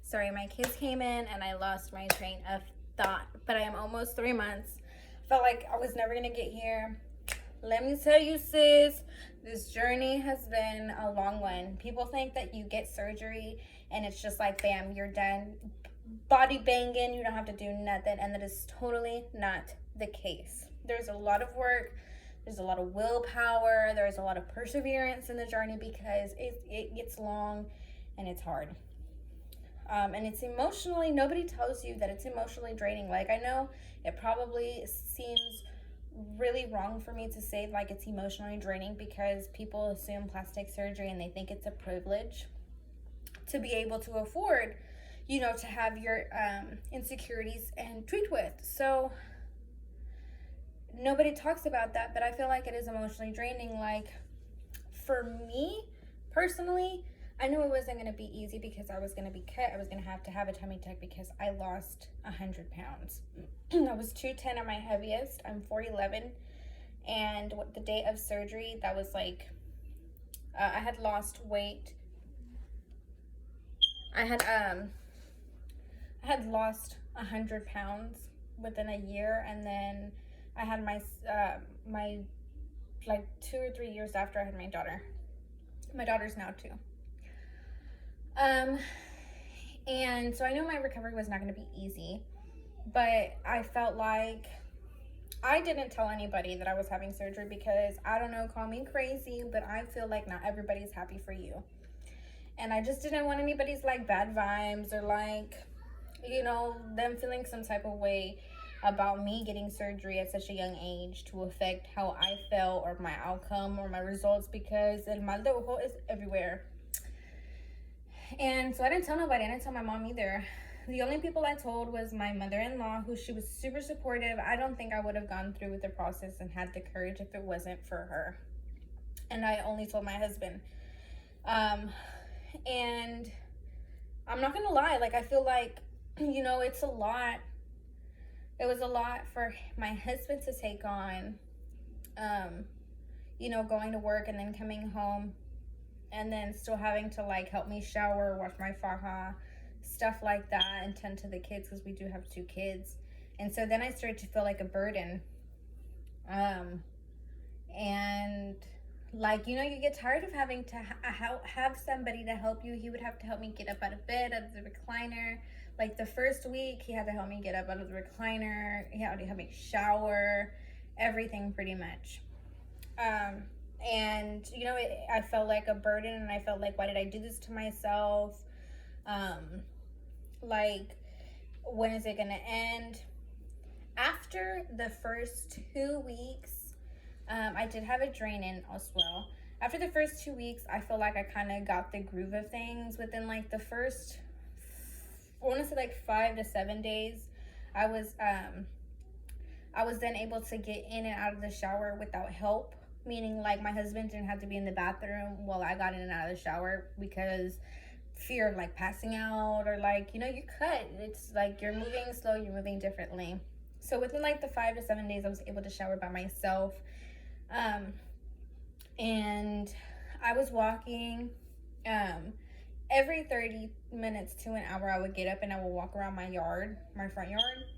Sorry, my kids came in and I lost my train of thought, but I am almost 3 months. Felt like I was never gonna get here. Let me tell you, sis, this journey has been a long one. People think that you get surgery and it's just like, bam, you're done. Body banging, you don't have to do nothing, and that is totally not the case. There's a lot of work, there's a lot of willpower, there's a lot of perseverance in the journey because it gets long and it's hard. And it's emotionally, nobody tells you that it's emotionally draining. Like, I know it probably seems really wrong for me to say like it's emotionally draining because people assume plastic surgery and they think it's a privilege to be able to afford, you know, to have your insecurities and treat with. So nobody talks about that, but I feel like it is emotionally draining. Like, for me personally, I knew it wasn't going to be easy because I was going to be cut. I was going to have a tummy tuck because I lost 100 pounds. I was 210 at my heaviest. I'm 4'11", and the day of surgery, that was like, I had lost weight. I had lost 100 pounds within a year, and then I had my like 2 or 3 years after I had my daughter. My daughter's now 2. And so I knew my recovery was not going to be easy, but I felt like I didn't tell anybody that I was having surgery because, I don't know, call me crazy, but I feel like not everybody's happy for you. And I just didn't want anybody's like bad vibes or like, you know, them feeling some type of way about me getting surgery at such a young age to affect how I felt or my outcome or my results, because el mal de ojo is everywhere. And so I didn't tell nobody. I didn't tell my mom either. The only people I told was my mother-in-law, who she was super supportive. I don't think I would have gone through with the process and had the courage if it wasn't for her. And I only told my husband. And I'm not gonna lie, like, I feel like, you know, it's a lot. It was a lot for my husband to take on, you know, going to work and then coming home and then still having to like help me shower, wash my faja, stuff like that, and tend to the kids because we do have 2 kids. And so then I started to feel like a burden. And like, you know, you get tired of having to have somebody to help you. He would have to help me get up out of bed, out of the recliner. Like the first week, he had to help me get up out of the recliner. He had to help me shower, everything pretty much. And, you know, I felt like a burden, and I felt like, why did I do this to myself? Like, when is it going to end? After the first 2 weeks, I did have a drain in as well. After the first 2 weeks, I feel like I kind of got the groove of things. Within like the first, I want to say like 5 to 7 days, I was then able to get in and out of the shower without help. Meaning like my husband didn't have to be in the bathroom while I got in and out of the shower because fear of like passing out, or like, you know, you're cut. It's like you're moving slow, you're moving differently. So within like the 5 to 7 days, I was able to shower by myself. And I was walking, every 30 minutes to an hour, I would get up and I would walk around my yard, my front yard.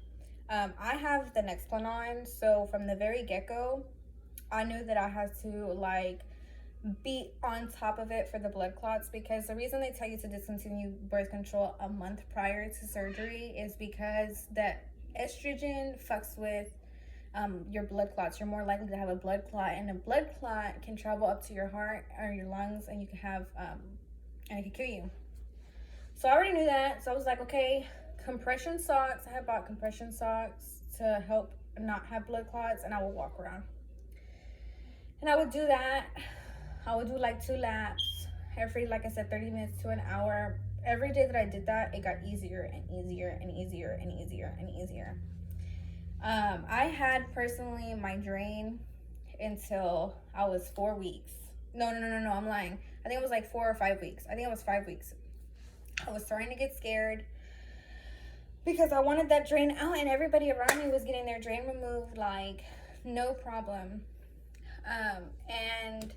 I have the Nexplanon on, so from the very get-go, I knew that I had to like be on top of it for the blood clots, because the reason they tell you to discontinue birth control a month prior to surgery is because that estrogen fucks with your blood clots. You're more likely to have a blood clot, and a blood clot can travel up to your heart or your lungs, and you can have and it can kill you. So I already knew that. So I was like, okay, compression socks. I had bought compression socks to help not have blood clots, and I would walk around. And I would do that. I would do like 2 laps every, like I said, 30 minutes to an hour. Every day that I did that, it got easier and easier and easier and easier and easier. I had personally my drain until I was 4 weeks. No, I'm lying. I think it was like 4 or 5 weeks. I think it was 5 weeks. I was starting to get scared because I wanted that drain out, and everybody around me was getting their drain removed like no problem. And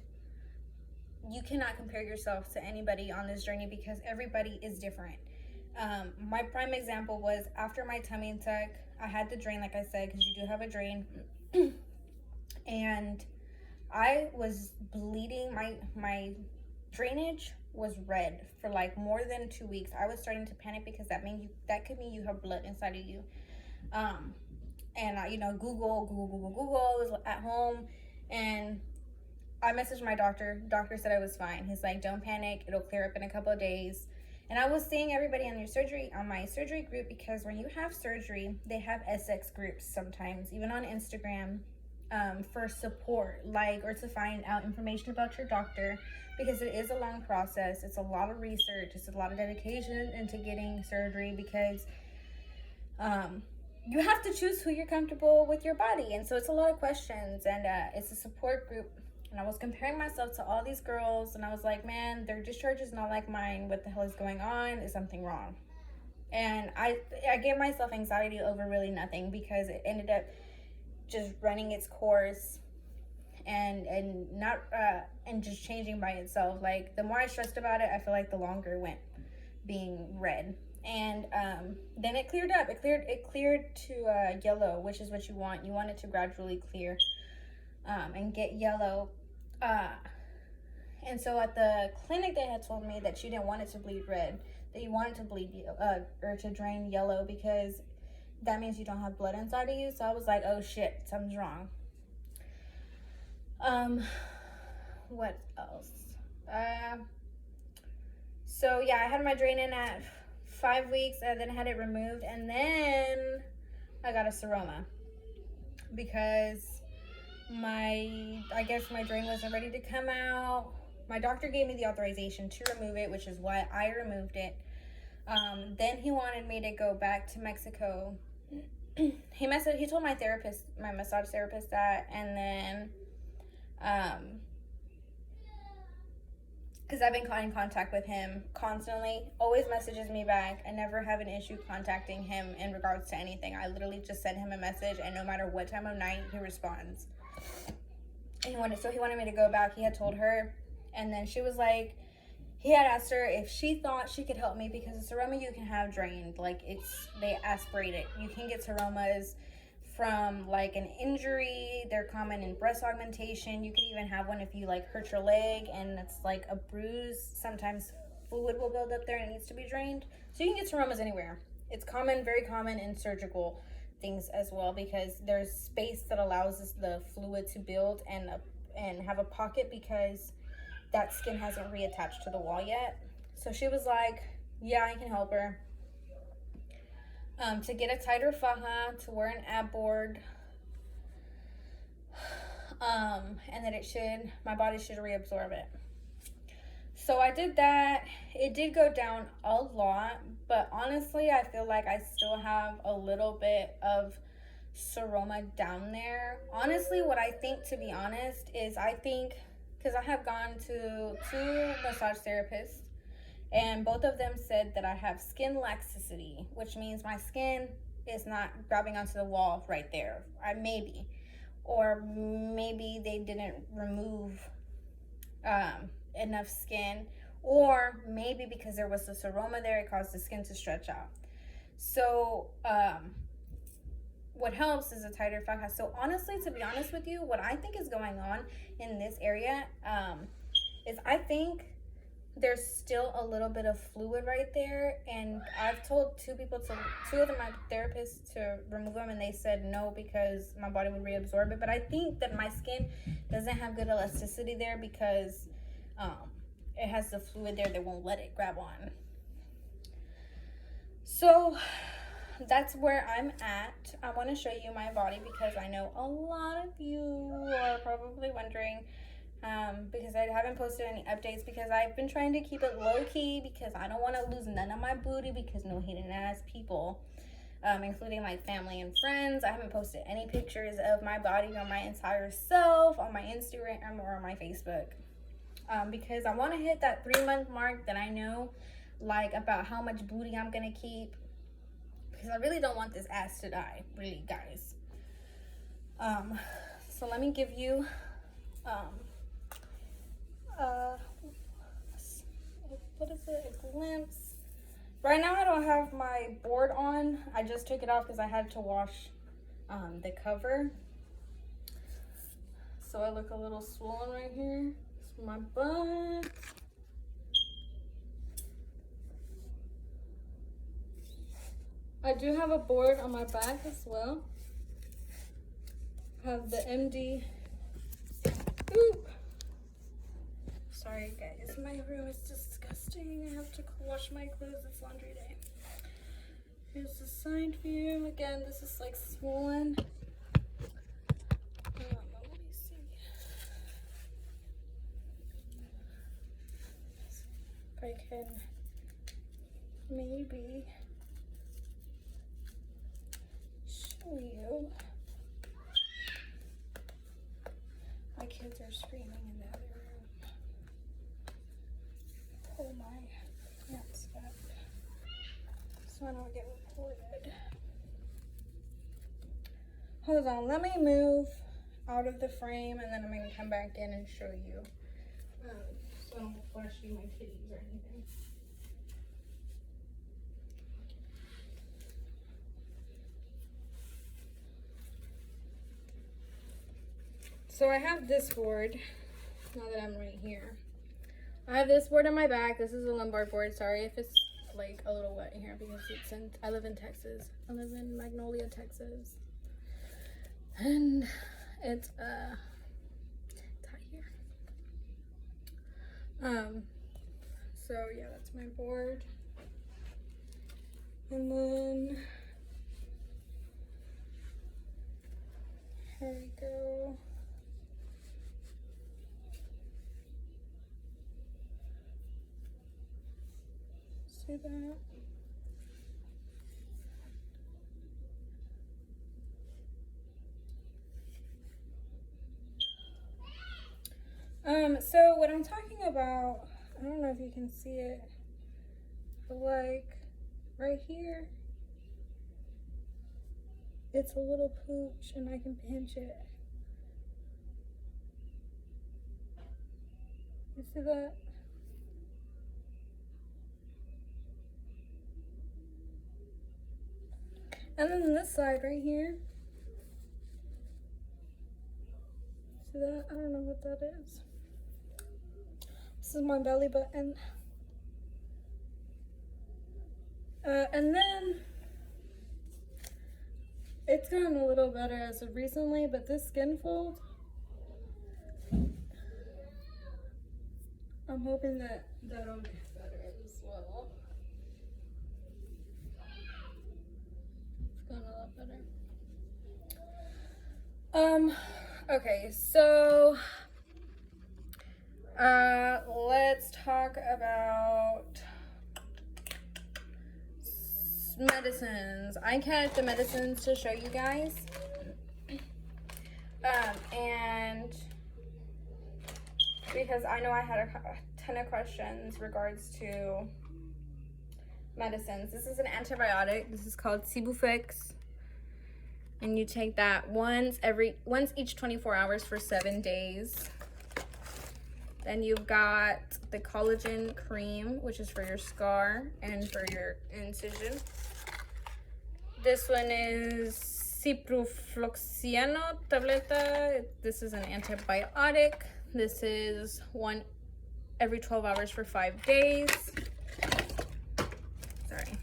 you cannot compare yourself to anybody on this journey because everybody is different. My prime example was after my tummy tuck, I had the drain, like I said, because you do have a drain. And I was bleeding. My drainage was red for like more than 2 weeks. I was starting to panic because that could mean you have blood inside of you. And I, Google. I was at home, and I messaged my doctor. Doctor said I was fine. He's like, don't panic. It'll clear up in a couple of days. And I was seeing everybody on my surgery group, because when you have surgery, they have SX groups sometimes, even on Instagram, for support, or to find out information about your doctor, because it is a long process. It's a lot of research. It's a lot of dedication into getting surgery, because you have to choose who you're comfortable with your body. And so it's a lot of questions, and it's a support group. And I was comparing myself to all these girls, and I was like, man, their discharge is not like mine. What the hell is going on? Is something wrong? And I gave myself anxiety over really nothing, because it ended up just running its course and not and just changing by itself. Like, the more I stressed about it, I feel like the longer it went being red. And then it cleared up. It cleared to yellow, which is what you want. You want it to gradually clear and get yellow. And so at the clinic, they had told me that you didn't want it to bleed red, that you want it to bleed or to drain yellow, because that means you don't have blood inside of you. So I was like, oh shit, something's wrong. What else? So yeah, I had my drain in at 5 weeks, and then I had it removed, and then I got a seroma, because I guess my drain wasn't ready to come out. My doctor gave me the authorization to remove it, which is why I removed it. Then he wanted me to go back to Mexico. He told my massage therapist that, and then because I've been in contact with him constantly, always messages me back. I never have an issue contacting him in regards to anything. I literally just send him a message, and no matter what time of night, he responds. He wanted me to go back. He had told her, and then she was like, he had asked her if she thought she could help me, because the seroma you can have drained, they aspirate it. You can get seromas from like an injury. They're common in breast augmentation. You can even have one if you hurt your leg and it's like a bruise. Sometimes fluid will build up there and it needs to be drained. So you can get seromas anywhere. It's common, very common in surgical things as well, because there's space that allows the fluid to build and have a pocket, because that skin hasn't reattached to the wall yet. So she was like, yeah, I can help her. To get a tighter faja, to wear an ab board, and that my body should reabsorb it. So I did that. It did go down a lot, but honestly, I feel like I still have a little bit of seroma down there. Honestly, what I think, to be honest, is because I have gone to 2 massage therapists, and both of them said that I have skin laxicity, which means my skin is not grabbing onto the wall right there. Or maybe they didn't remove enough skin, or maybe because there was a seroma there, it caused the skin to stretch out. So what helps is a tighter faja. So honestly, to be honest with you, what I think is going on in this area is I think there's still a little bit of fluid right there, and I've told 2 of my therapists to remove them, and they said no, because my body would reabsorb it. But I think that my skin doesn't have good elasticity there, because it has the fluid there that won't let it grab on. So that's where I'm at. I want to show you my body, because I know a lot of you are probably wondering, because I haven't posted any updates, because I've been trying to keep it low-key, because I don't want to lose none of my booty, because no hidden ass people, including like family and friends. I haven't posted any pictures of my body on my entire self on my Instagram or on my Facebook, because I want to hit that 3-month mark that I know about how much booty I'm gonna keep, because I really don't want this ass to die, really, guys. So let me give you what is it, a glimpse. Right now I don't have my board on. I just took it off because I had to wash the cover. So I look a little swollen right here. It's my butt. I do have a board on my back as well. I have the MD. Oop. Sorry guys, my room is disgusting. I have to wash my clothes. It's laundry day. Here's the side view. Again, this is like swollen. Let me see. If I can maybe show you. My kids are screaming in the other room. Pull my pants up so I don't get reported. Hold on, let me move out of the frame and then I'm going to come back in and show you. So I don't flash you my kitties or anything. So I have this board, now that I'm right here. I have this board on my back. This is a lumbar board. Sorry if it's like a little wet here because it's in, I live in Texas. I live in Magnolia, Texas. And it's hot here. So yeah, that's my board. And then here we go. See that? So what I'm talking about, I don't know if you can see it, but like right here, it's a little pooch and I can pinch it. You see that? And then this side right here. See that? I don't know what that is. This is my belly button. And then it's gotten a little better as of recently, but this skin fold, I'm hoping that that'll get better as well. It's gotten a lot better. Okay, so let's talk about medicines. I kept the medicines to show you guys. And because I know I had a ton of questions regards to medicines. This is an antibiotic. This is called Sibufix. And you take that once each 24 hours for 7 days. Then you've got the collagen cream, which is for your scar and for your incision. This one is ciprofloxacino tableta. This is an antibiotic. This is one every 12 hours for 5 days. Sorry.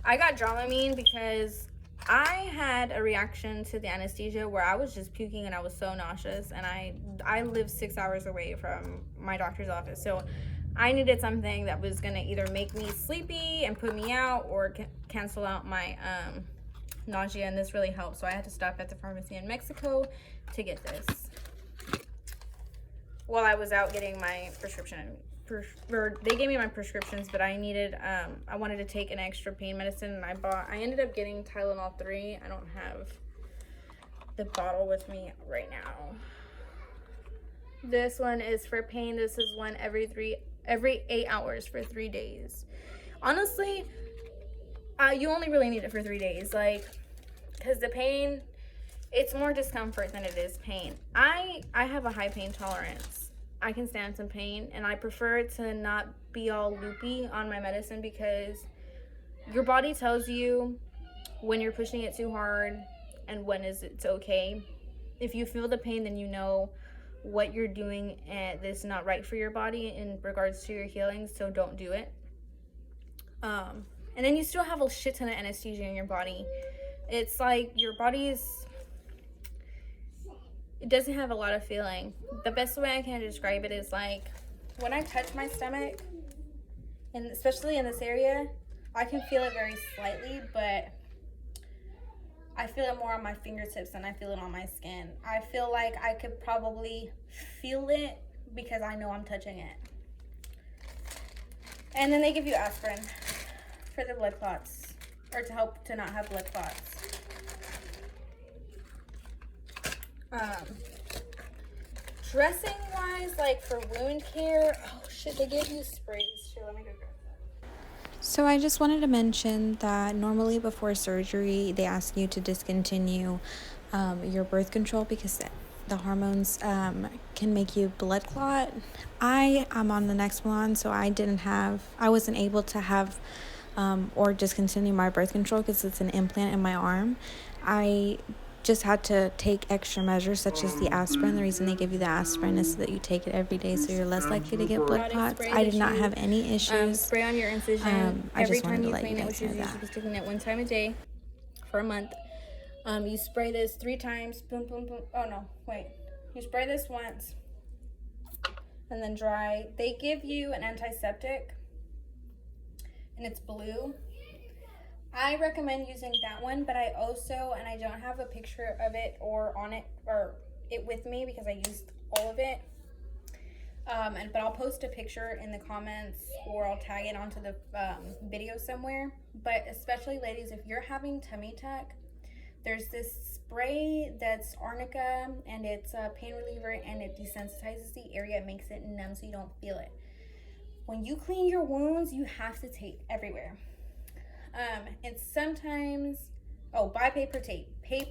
I got Dramamine because I had a reaction to the anesthesia where I was just puking and I was so nauseous, and I live 6 hours away from my doctor's office, so I needed something that was gonna either make me sleepy and put me out or cancel out my nausea, and this really helped. So I had to stop at the pharmacy in Mexico to get this while I was out getting my prescription. They gave me my prescriptions, but I needed I wanted to take an extra pain medicine, and I ended up getting Tylenol 3. I don't have the bottle with me right now. This one is for pain. This is one every 8 hours for 3 days. Honestly, you only really need it for 3 days, like, because the pain, it's more discomfort than it is pain. I have a high pain tolerance. I can stand some pain, and I prefer to not be all loopy on my medicine, because your body tells you when you're pushing it too hard and when it's okay. If you feel the pain, then you know what you're doing and that's not right for your body in regards to your healing, so don't do it. And then you still have a shit ton of anesthesia in your body. It's like your body it doesn't have a lot of feeling. The best way I can describe it is like when I touch my stomach, and especially in this area, I can feel it very slightly, but I feel it more on my fingertips than I feel it on my skin. I feel like I could probably feel it because I know I'm touching it. And then they give you aspirin for the blood clots, or to help to not have blood clots. Dressing wise, like for wound care, oh shit, they give you sprays too. Let me go grab that. So I just wanted to mention that normally before surgery, they ask you to discontinue your birth control because the hormones can make you blood clot. I am on the Nexplanon, so I wasn't able to have or discontinue my birth control because it's an implant in my arm. I just had to take extra measures such as the aspirin. The reason they give you the aspirin is so that you take it every day, so you're less likely to get blood clots. I did not have any issues. Spray on your incision every time you clean it, which is usually sticking it 1 time a day for a month. You spray this 3 times. Boom, boom, boom. Oh no, wait. You spray this once and then dry. They give you an antiseptic, and it's blue. I recommend using that one, but I also, and I don't have a picture of it or on it or it with me because I used all of it. But I'll post a picture in the comments, or I'll tag it onto the video somewhere. But especially ladies, if you're having tummy tuck, there's this spray that's arnica, and it's a pain reliever, and it desensitizes the area. It makes it numb so you don't feel it. When you clean your wounds, you have to tape everywhere. And sometimes, buy paper tape, because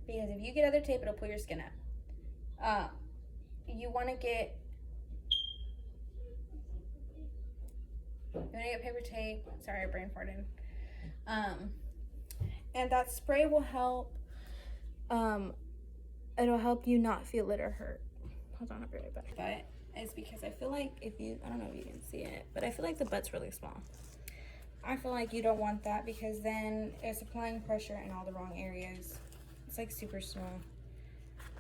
if you get other tape, it'll pull your skin up. You want to get paper tape. Sorry, I brain farted. And that spray will help. It'll help you not feel it or hurt. Hold on, I'll be right back. But it's because I feel like I don't know if you can see it, but I feel like the butt's really small. I feel like you don't want that because then it's applying pressure in all the wrong areas. It's like super small.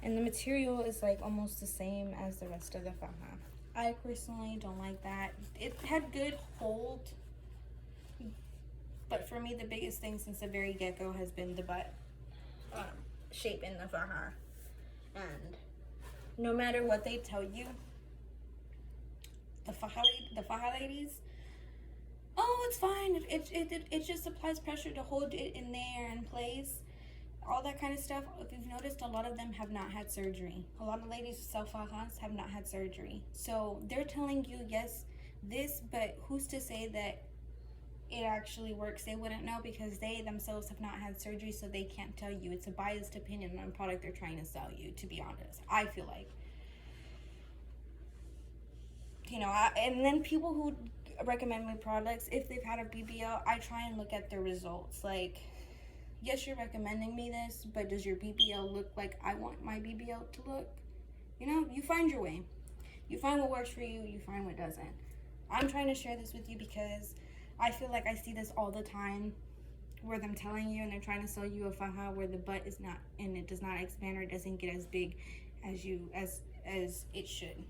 And the material is like almost the same as the rest of the faja. I personally don't like that. It had good hold, but for me the biggest thing since the very get-go has been the butt shape in the faja. And no matter what they tell you, the faja ladies, oh, it's fine. It just applies pressure to hold it in there in place. All that kind of stuff. If you've noticed, a lot of them have not had surgery. A lot of ladies with self-fajas have not had surgery. So they're telling you, yes, this, but who's to say that it actually works? They wouldn't know because they themselves have not had surgery, so they can't tell you. It's a biased opinion on a product they're trying to sell you, to be honest. I feel like. And then people who recommend me products, if they've had a BBL, I try and look at the results. Like, yes, you're recommending me this, but does your BBL look like I want my BBL to look? You find your way. You find what works for you, you find what doesn't. I'm trying to share this with you because I feel like I see this all the time, where them telling you and they're trying to sell you a faja where the butt is not, and it does not expand or it doesn't get as big as it should.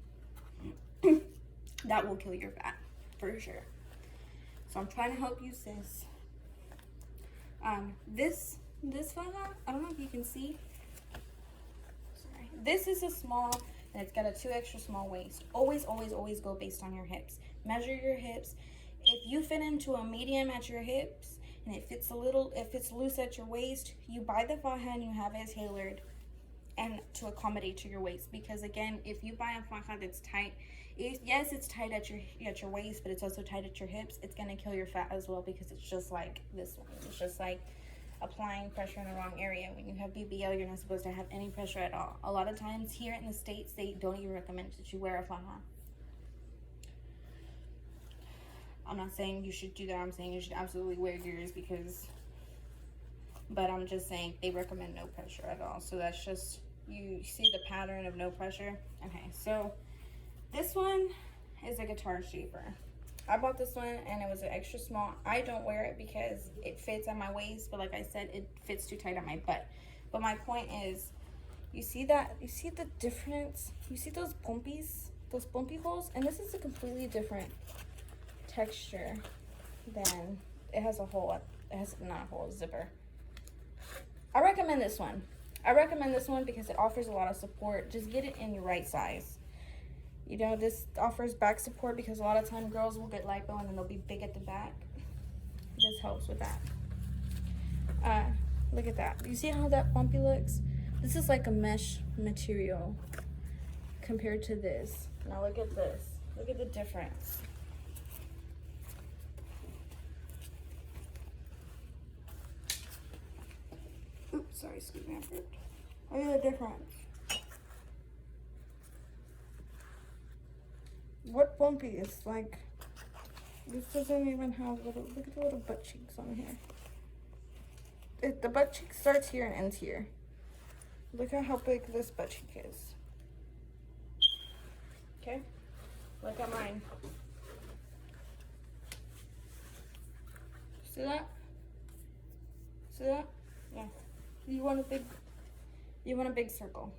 That will kill your fat for sure. So I'm trying to help you, sis. This faja, I don't know if you can see. Sorry. This is a small, and it's got a 2 extra small waist. Always go based on your hips. Measure your hips. If you fit into a medium at your hips and it fits loose at your waist, you buy the faja and you have it tailored and to accommodate to your waist. Because again, if you buy a faja that's tight, yes, it's tight at your waist, but it's also tight at your hips. It's gonna kill your fat as well because it's just like this one. It's just like applying pressure in the wrong area. When you have BBL, you're not supposed to have any pressure at all. A lot of times here in the States, they don't even recommend that you wear a faja. I'm not saying you should do that. I'm saying you should absolutely wear yours but I'm just saying they recommend no pressure at all. So that's just, you see the pattern of no pressure. Okay, so this one is a guitar shaper. I bought this one and it was an extra small. I don't wear it because it fits at my waist, but like I said, it fits too tight on my butt. But my point is, you see that? You see the difference? You see those pompies? Those pompy holes? And this is a completely different texture than, it has a hole. It has not a hole, a zipper. I recommend this one. I recommend this one because it offers a lot of support. Just get it in your right size. You know, this offers back support because a lot of time girls will get lipo and then they'll be big at the back. This helps with that. Look at that. You see how that pumpy looks? This is like a mesh material compared to this. Now look at this. Look at the difference. Oops, sorry, excuse me, I burped. Look at the difference. What pumpy is like, this doesn't even have little, look at the little butt cheeks on here. The butt cheek starts here and ends here. Look at how big this butt cheek is. Okay, look at mine. See that? See that? Yeah. You want a big circle.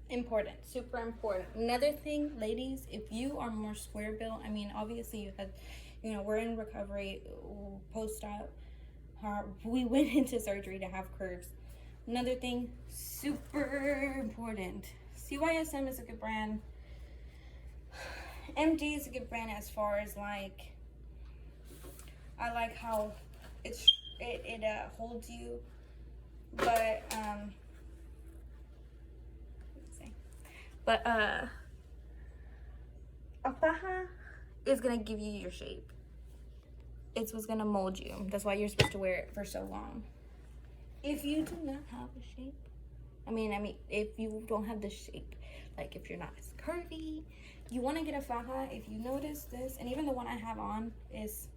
Important, super important. Another thing, ladies, if you are more square built, I mean, obviously you had, you know, we're in recovery, post-op, we went into surgery to have curves. Another thing, super important, CYSM is a good brand. MD is a good brand as far as like, I like how it holds you, but a faja is gonna give you your shape. It's what's gonna mold you. That's why you're supposed to wear it for so long. If you do not have a shape, I mean, if you don't have the shape, like if you're not as curvy, you want to get a faja. If you notice this, and even the one I have on it's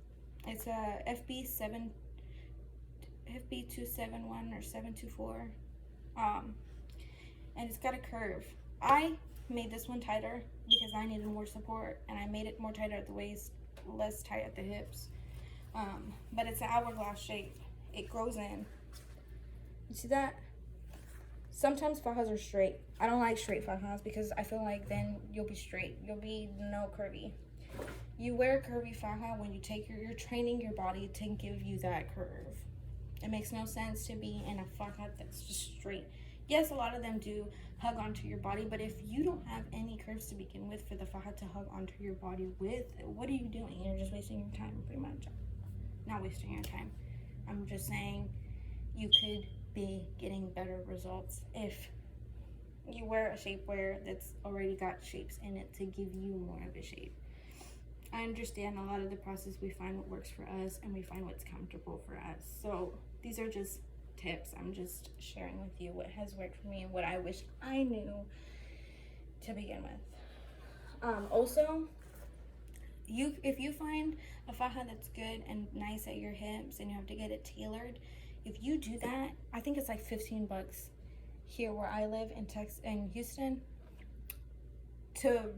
a FB271 or 724, and it's got a curve. I made this one tighter because I needed more support, and I made it more tighter at the waist, less tight at the hips. But it's an hourglass shape. It grows in. You see that? Sometimes fajas are straight. I don't like straight fajas because I feel like then you'll be straight. You'll be no curvy. You wear a curvy faja when you take you're training your body to give you that curve. It makes no sense to be in a faja that's just straight. Yes, a lot of them do hug onto your body, but if you don't have any curves to begin with for the faja to hug onto your body with, what are you doing? You're just wasting your time, pretty much. Not wasting your time. I'm just saying you could be getting better results if you wear a shapewear that's already got shapes in it to give you more of a shape. I understand a lot of the process, we find what works for us and we find what's comfortable for us. So these are just tips. I'm just sharing with you what has worked for me and what I wish I knew to begin with. Also, if you find a faja that's good and nice at your hips and you have to get it tailored, if you do that, I think it's like $15 here where I live in Houston, to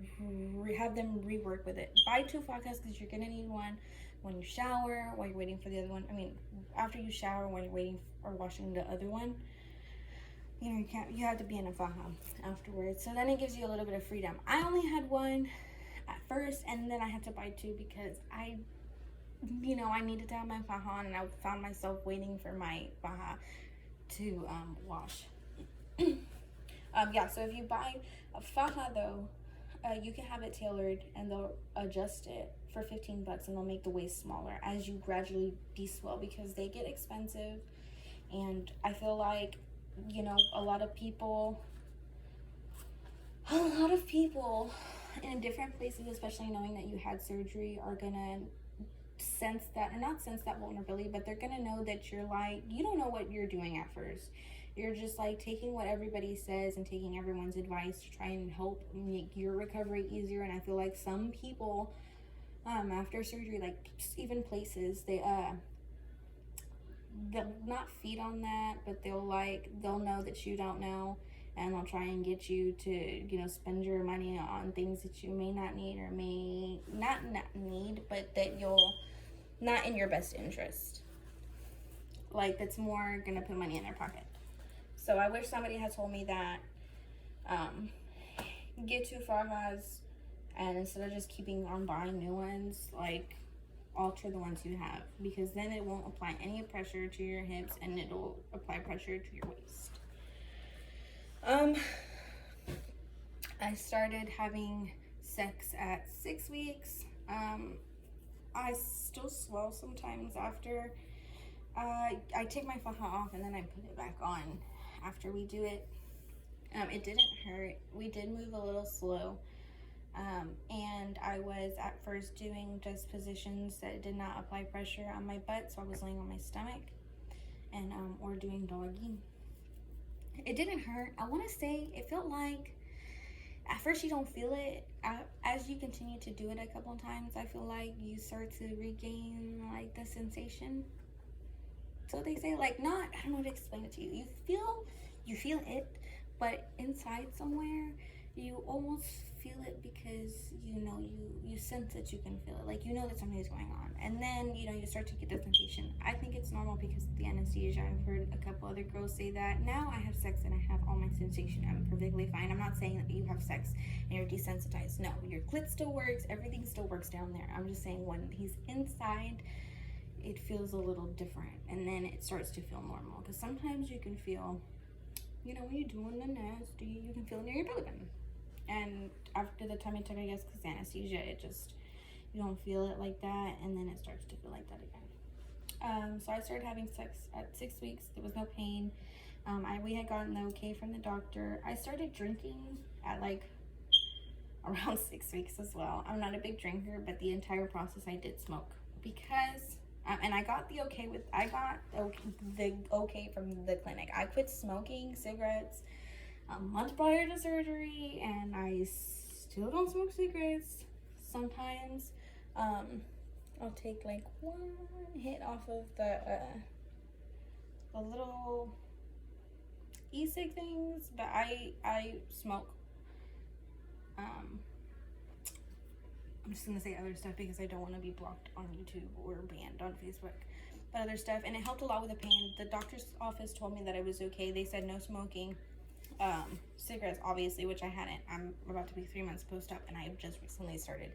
have them rework with it. Buy 2 fajas because you're gonna need one when you shower, while you're waiting for the other one. I mean, after you shower, when you're waiting or washing the other one. You know, you have to be in a faja afterwards. So then it gives you a little bit of freedom. I only had one at first, and then I had to buy 2 because I needed to have my faja on, and I found myself waiting for my faja to wash. Yeah, so if you buy a faja though, you can have it tailored and they'll adjust it for $15 and they'll make the waist smaller as you gradually de-swell, because they get expensive. And I feel like, you know, a lot of people in different places, especially knowing that you had surgery, are gonna sense that, or not sense that vulnerability, but they're gonna know that you're like, you don't know what you're doing at first. You're just like taking what everybody says and taking everyone's advice to try and help make your recovery easier. And I feel like some people, after surgery, like even places, they'll not feed on that, but they'll know that you don't know, and they'll try and get you to, you know, spend your money on things that you may not need, or may not need, but that you'll not in your best interest. Like, that's more gonna put money in their pocket. So I wish somebody had told me that. Get 2 fajas, and instead of just keeping on buying new ones, like, alter the ones you have, because then it won't apply any pressure to your hips, and it'll apply pressure to your waist. I started having sex at 6 weeks. I still swell sometimes after. I take my faja off and then I put it back on after we do it. It didn't hurt. We did move a little slow. And I was at first doing just positions that did not apply pressure on my butt, so I was laying on my stomach, and or doing doggy. It didn't hurt. I want to say it felt like at first you don't feel it. As you continue to do it a couple of times, I feel like you start to regain like the sensation. So they say, like, not, I don't know how to explain it to you. You feel it, but inside somewhere you almost feel it, because you know, you sense that you can feel it, like you know that something's going on, and then you know you start to get the sensation. I think it's normal because of the anesthesia. I've heard a couple other girls say that. Now I have sex and I have all my sensation. I'm perfectly fine. I'm not saying that you have sex and you're desensitized. No, your clit still works. Everything still works down there. I'm just saying when he's inside, it feels a little different, and then it starts to feel normal, because sometimes you can feel, you know, when you're doing the nasty, you can feel it near your belly button. And after the time it took, I guess, because anesthesia, it just, you don't feel it like that, and then it starts to feel like that again. So I started having sex at 6 weeks. There was no pain. We had gotten the okay from the doctor. I started drinking at like around 6 weeks as well. I'm not a big drinker, but the entire process I did smoke, because and I got the okay from the clinic. I quit smoking cigarettes a month prior to surgery, and I still don't smoke cigarettes. Sometimes I'll take like one hit off of the little e-cig things, but I smoke. I'm just gonna say other stuff because I don't want to be blocked on YouTube or banned on Facebook, but other stuff, and it helped a lot with the pain. The doctor's office told me that it was okay. They said no smoking, cigarettes obviously, which I hadn't. I'm about to be 3 months post-op, and I've just recently started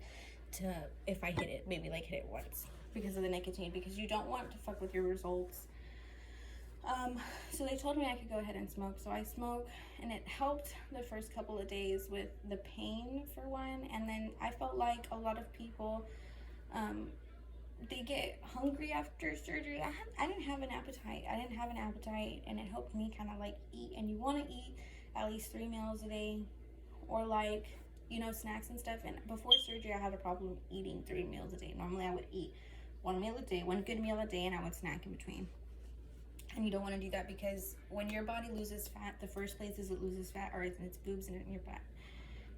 to, if I hit it, maybe like hit it once because of the nicotine, because you don't want to fuck with your results. So they told me I could go ahead and smoke, so I smoked, and it helped the first couple of days with the pain for one, and then I felt like a lot of people, they get hungry after surgery. I didn't have an appetite. And it helped me kind of like eat, and you want to eat at least 3 meals a day, or like, you know, snacks and stuff. And before surgery, I had a problem eating 3 meals a day. Normally I would eat 1 meal a day, one good meal a day, and I would snack in between. And you don't want to do that, because when your body loses fat, the first places it loses fat are in its boobs and in your butt.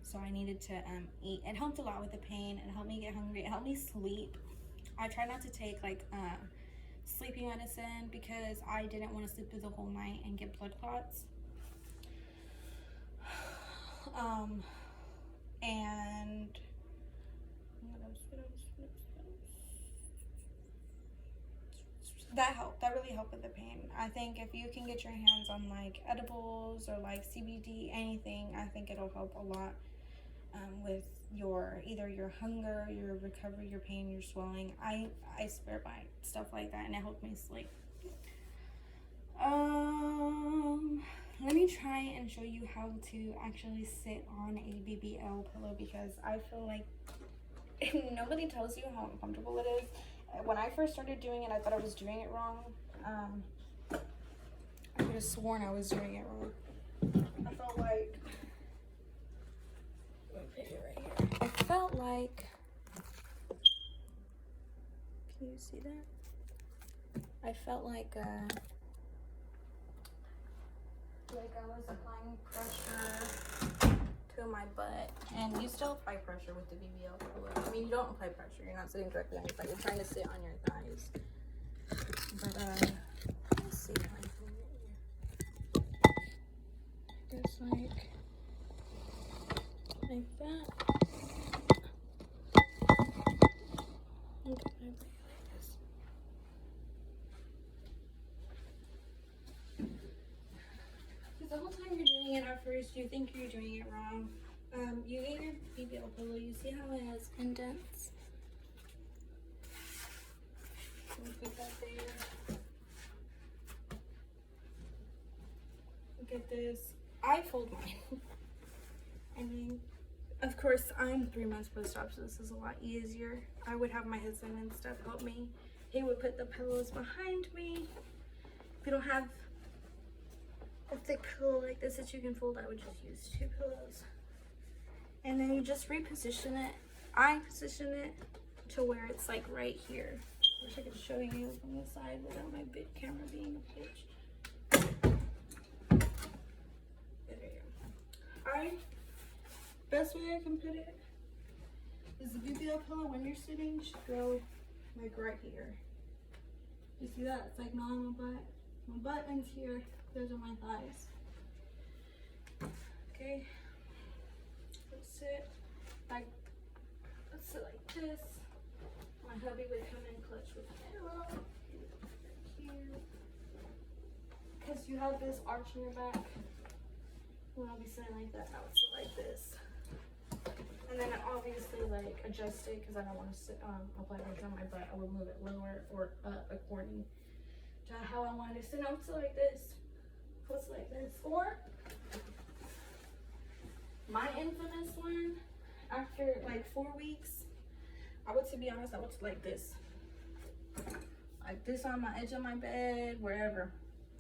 So I needed to eat. It helped a lot with the pain. It helped me get hungry. It helped me sleep. I try not to take like sleeping medicine, because I didn't want to sleep through the whole night and get blood clots. And what else? That helped. That really helped with the pain. I think if you can get your hands on like edibles or like CBD, anything, I think it'll help a lot with either your hunger, your recovery, your pain, your swelling. I swear by stuff like that, and it helped me sleep. Let me try and show you how to actually sit on a BBL pillow, because I feel like nobody tells you how uncomfortable it is. When I first started doing it, I thought I was doing it wrong. I could have sworn I was doing it wrong. I felt like, let me put it right here. I felt like Can you see that? I felt like I was applying pressure to my butt. And you still apply pressure with the BBL pillow. I mean, you don't apply pressure. You're not sitting directly on your butt. You're trying to sit on your thighs. But let's see how I can get you. Just like that. Okay, like this. Because the whole time you're doing it at first, you think you're doing it wrong. You get your BBL pillow. You see how it has indents? We'll put that there. Look at this. I fold mine. I mean, of course, I'm 3 months post-op, so this is a lot easier. I would have my husband and stuff help me. He would put the pillows behind me. If you don't have a thick pillow like this that you can fold, I would just use 2 pillows. And then you just reposition it. I position it to where it's like right here. I wish I could show you from the side without my big camera being a bitch. There you go. Best way I can put it is the BBL pillow when you're sitting should go like right here. You see that? It's like not on my butt. My butt ends here. Those are my thighs. Okay. Let's sit like this. My hubby would come in clutch with a pillow here. Because you have this arch in your back. When I'll be sitting like that, I would sit like this. And then I obviously like adjust it because I don't want to sit apply pressure on my butt. I will move it lower or up according to how I want it to sit. I would sit like this. I would sit like this. Or my infamous one, after like 4 weeks, to be honest, I would sit like this. Like this on my edge of my bed, wherever.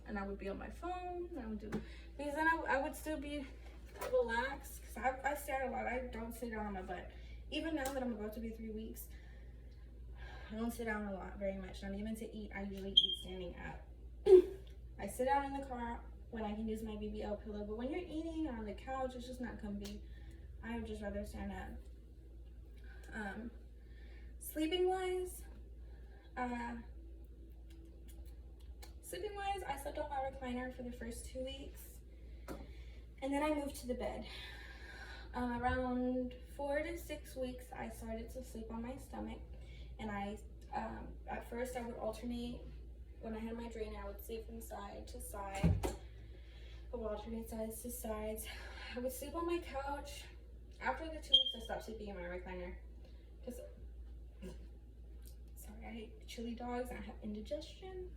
And I would be on my phone. And I would do, because then I would still be relaxed. Because I stand a lot. I don't sit down on my butt. Even now that I'm about to be 3 weeks, I don't sit down a lot, very much. Not even to eat. I usually eat standing up. I sit down in the car when I can use my BBL pillow. But when you're eating on the couch, it's just not comfy. I would just rather stand up. Sleeping wise, I slept on my recliner for the first 2 weeks. And then I moved to the bed. Around 4 to 6 weeks, I started to sleep on my stomach. And at first I would alternate. When I had my drain, I would sleep from side to side. I would alternate sides to sides. I would sleep on my couch. After the 2 weeks, I stopped sleeping in my recliner. Because, sorry, I hate chili dogs and I have indigestion.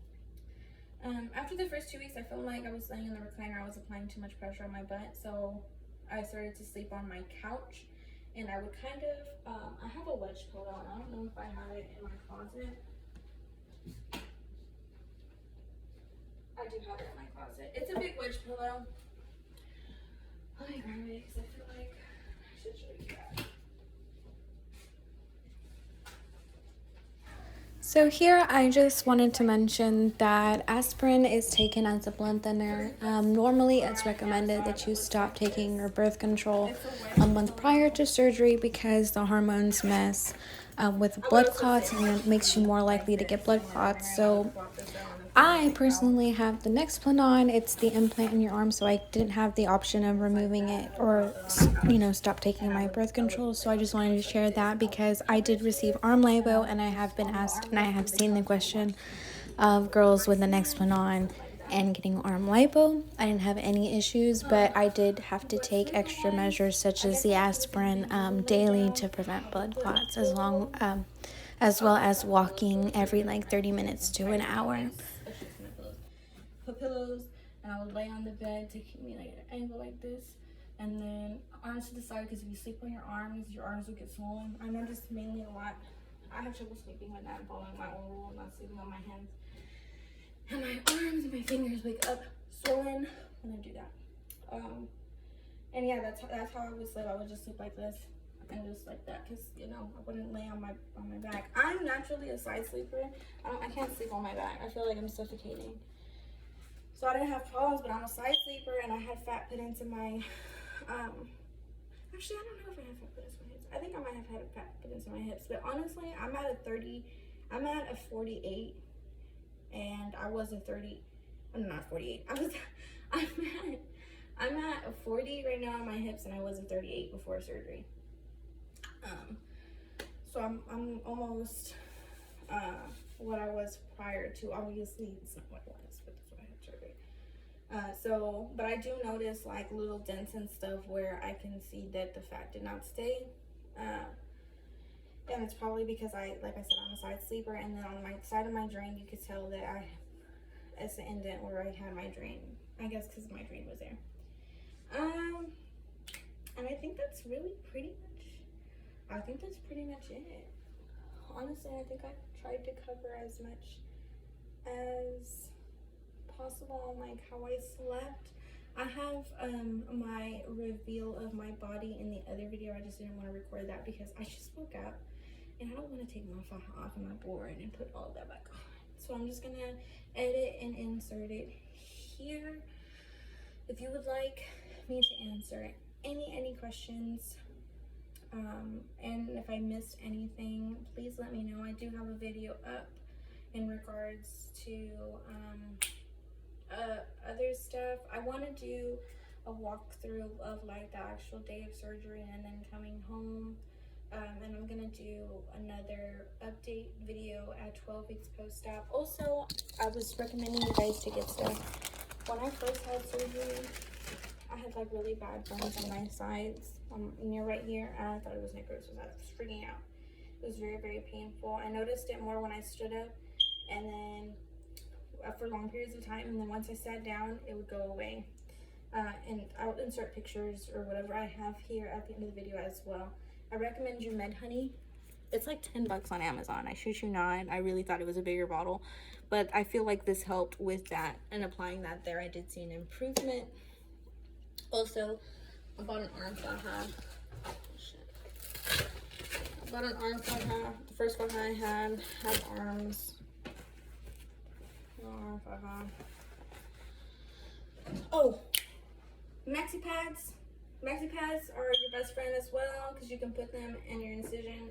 After the first 2 weeks, I felt like I was laying in the recliner. I was applying too much pressure on my butt. So I started to sleep on my couch. And I would kind of, I have a wedge pillow. And I don't know if I have it in my closet. I do have it in my closet. It's a big wedge pillow. Let me grab it because I feel like I should show you that. So here I just wanted to mention that aspirin is taken as a blood thinner. Normally it's recommended that you stop taking your birth control a month prior to surgery because the hormones mess with blood clots and it makes you more likely to get blood clots. So I personally have the Nexplanon. It's the implant in your arm, so I didn't have the option of removing it or, stop taking my birth control. So I just wanted to share that because I did receive arm lipo, and I have been asked, and I have seen the question of girls with the Nexplanon and getting arm lipo. I didn't have any issues, but I did have to take extra measures such as the aspirin daily to prevent blood clots, as well as walking every 30 minutes to an hour. Put pillows, and I would lay on the bed to keep me at an angle like this, and then arms to the side, because if you sleep on your arms will get swollen. I noticed mainly a lot. I have trouble sleeping when I'm following my own rule, not sleeping on my hands. And my arms and my fingers wake up swollen when I do that. And yeah, that's how I would sleep. I would just sleep like this. and just like that, because you know I wouldn't lay on my back. I'm naturally a side sleeper. I can't sleep on my back. I feel like I'm suffocating. So I didn't have problems, but I'm a side sleeper, and I had fat put into my actually I don't know if I have fat put into my hips. I think I might have had fat put into my hips, but honestly I'm at a 48, and I was a 30. I'm not 48. I'm at a 40 right now on my hips, and I was a 38 before surgery. So I'm almost what I was prior to. Obviously, it's not what I was, but that's what I had surgery. But I do notice like little dents and stuff where I can see that the fat did not stay. And it's probably because like I said, I'm a side sleeper, and then on my side of my drain, you could tell that it's an indent where I had my drain. I guess because my drain was there. And I think that's really pretty much it. Honestly, I think I tried to cover as much as possible on like how I slept. I have my reveal of my body in the other video. I just didn't want to record that because I just woke up and I don't want to take my phone off of my board and put all that back on. So I'm just gonna edit and insert it here. If you would like me to answer any questions, and if I missed anything, please let me know. I do have a video up in regards to other stuff. I want to do a walkthrough of like the actual day of surgery and then coming home. And I'm gonna do another update video at 12 weeks post-op. Also, I was recommending you guys to get stuff. When I first had surgery, I had like really bad burns on my sides, near right here, and I thought it was necrosis. I was freaking out. It was very, very painful. I noticed it more when I stood up, and then for long periods of time, and then once I sat down, it would go away. And I'll insert pictures or whatever I have here at the end of the video as well. I recommend your Med Honey. It's like $10 on Amazon. I shit you not. I really thought it was a bigger bottle, but I feel like this helped with that, and applying that there, I did see an improvement. Also, I bought an arm flat half. Oh, shit. I bought an arm flat half. The first one I had arms. No arm flat half. Oh, maxi pads. Maxi pads are your best friend as well, because you can put them in your incision,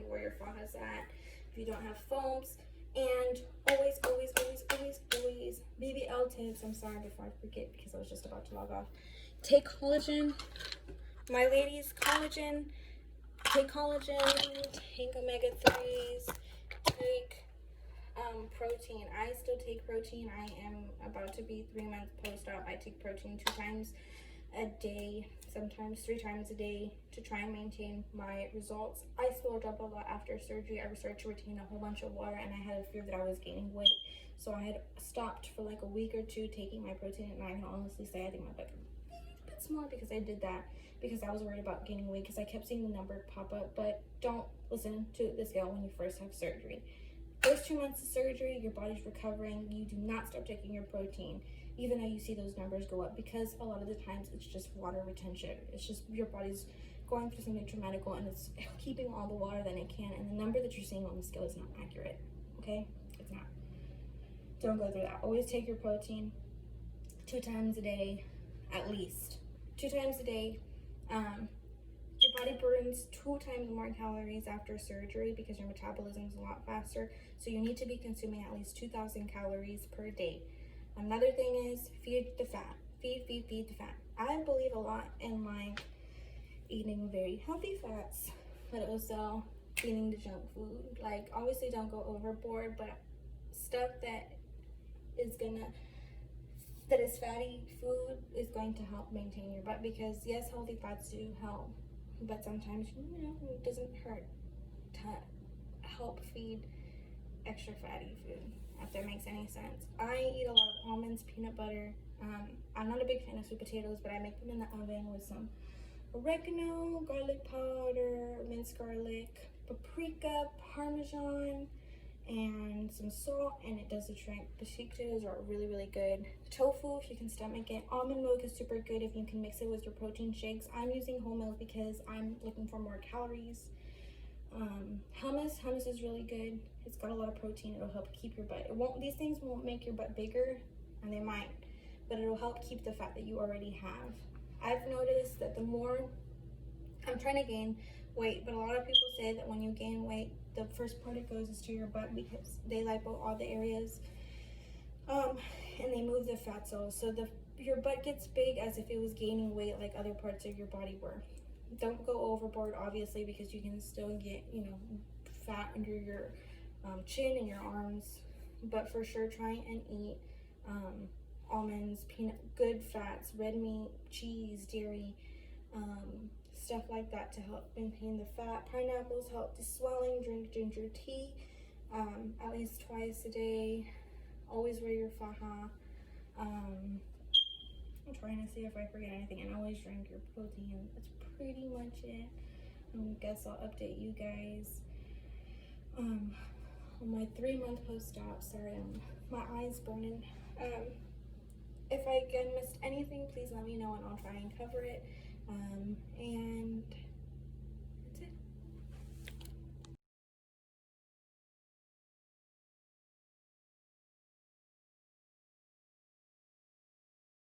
where your fall is at, if you don't have foams. And always, BBL tips. I'm sorry before I forget because I was just about to log off. Take collagen. My ladies, collagen. Take collagen. Take omega-3s. Take protein. I still take protein. I am about to be 3 months post-op. I take protein 2 times a day, sometimes 3 times a day, to try and maintain my results. I swelled up a lot after surgery. I started to retain a whole bunch of water, and I had a fear that I was gaining weight. So I had stopped for like a week or 2 taking my protein, and I can honestly say I think my butt a bit smaller because I did that, because I was worried about gaining weight, because I kept seeing the number pop up. But don't listen to the scale when you first have surgery. First 2 months of surgery, your body's recovering. You do not stop taking your protein, even though you see those numbers go up, because a lot of the times it's just water retention. It's just your body's going through something traumatic, and it's keeping all the water that it can, and the number that you're seeing on the scale is not accurate, okay? It's not. Don't go through that. Always take your protein 2 times a day, at least. 2 times a day. Your body burns 2 times more calories after surgery because your metabolism is a lot faster, so you need to be consuming at least 2,000 calories per day. Another thing is feed the fat. Feed the fat. I believe a lot in like eating very healthy fats, but also eating the junk food. Like, obviously don't go overboard, but stuff that is fatty food is going to help maintain your butt, because yes, healthy fats do help, but sometimes, you know, it doesn't hurt to help feed extra fatty food, if that makes any sense. I eat a lot of almonds, peanut butter. I'm not a big fan of sweet potatoes, but I make them in the oven with some oregano, garlic powder, minced garlic, paprika, parmesan, and some salt, and it does the trick. The sweet potatoes are really, really good. Tofu, if you can stomach it. Almond milk is super good if you can mix it with your protein shakes. I'm using whole milk because I'm looking for more calories. Hummus is really good. It's got a lot of protein. It'll help keep your butt. These things won't make your butt bigger, and they might, but it'll help keep the fat that you already have. I've noticed that the more I'm trying to gain weight, but a lot of people say that when you gain weight, the first part it goes is to your butt because they lipo all the areas, and they move the fat cells. So your butt gets big as if it was gaining weight like other parts of your body were. Don't go overboard, obviously, because you can still get, fat under your chin and your arms. But for sure, try and eat almonds, peanut, good fats, red meat, cheese, dairy, stuff like that to help maintain the fat. Pineapples help the swelling. Drink ginger tea at least twice a day. Always wear your faja. I'm trying to see if I forget anything, and always drink your protein. That's pretty much it. I guess I'll update you guys on my 3-month post-op. Sorry, my eyes burning. If I again missed anything, please let me know and I'll try and cover it. And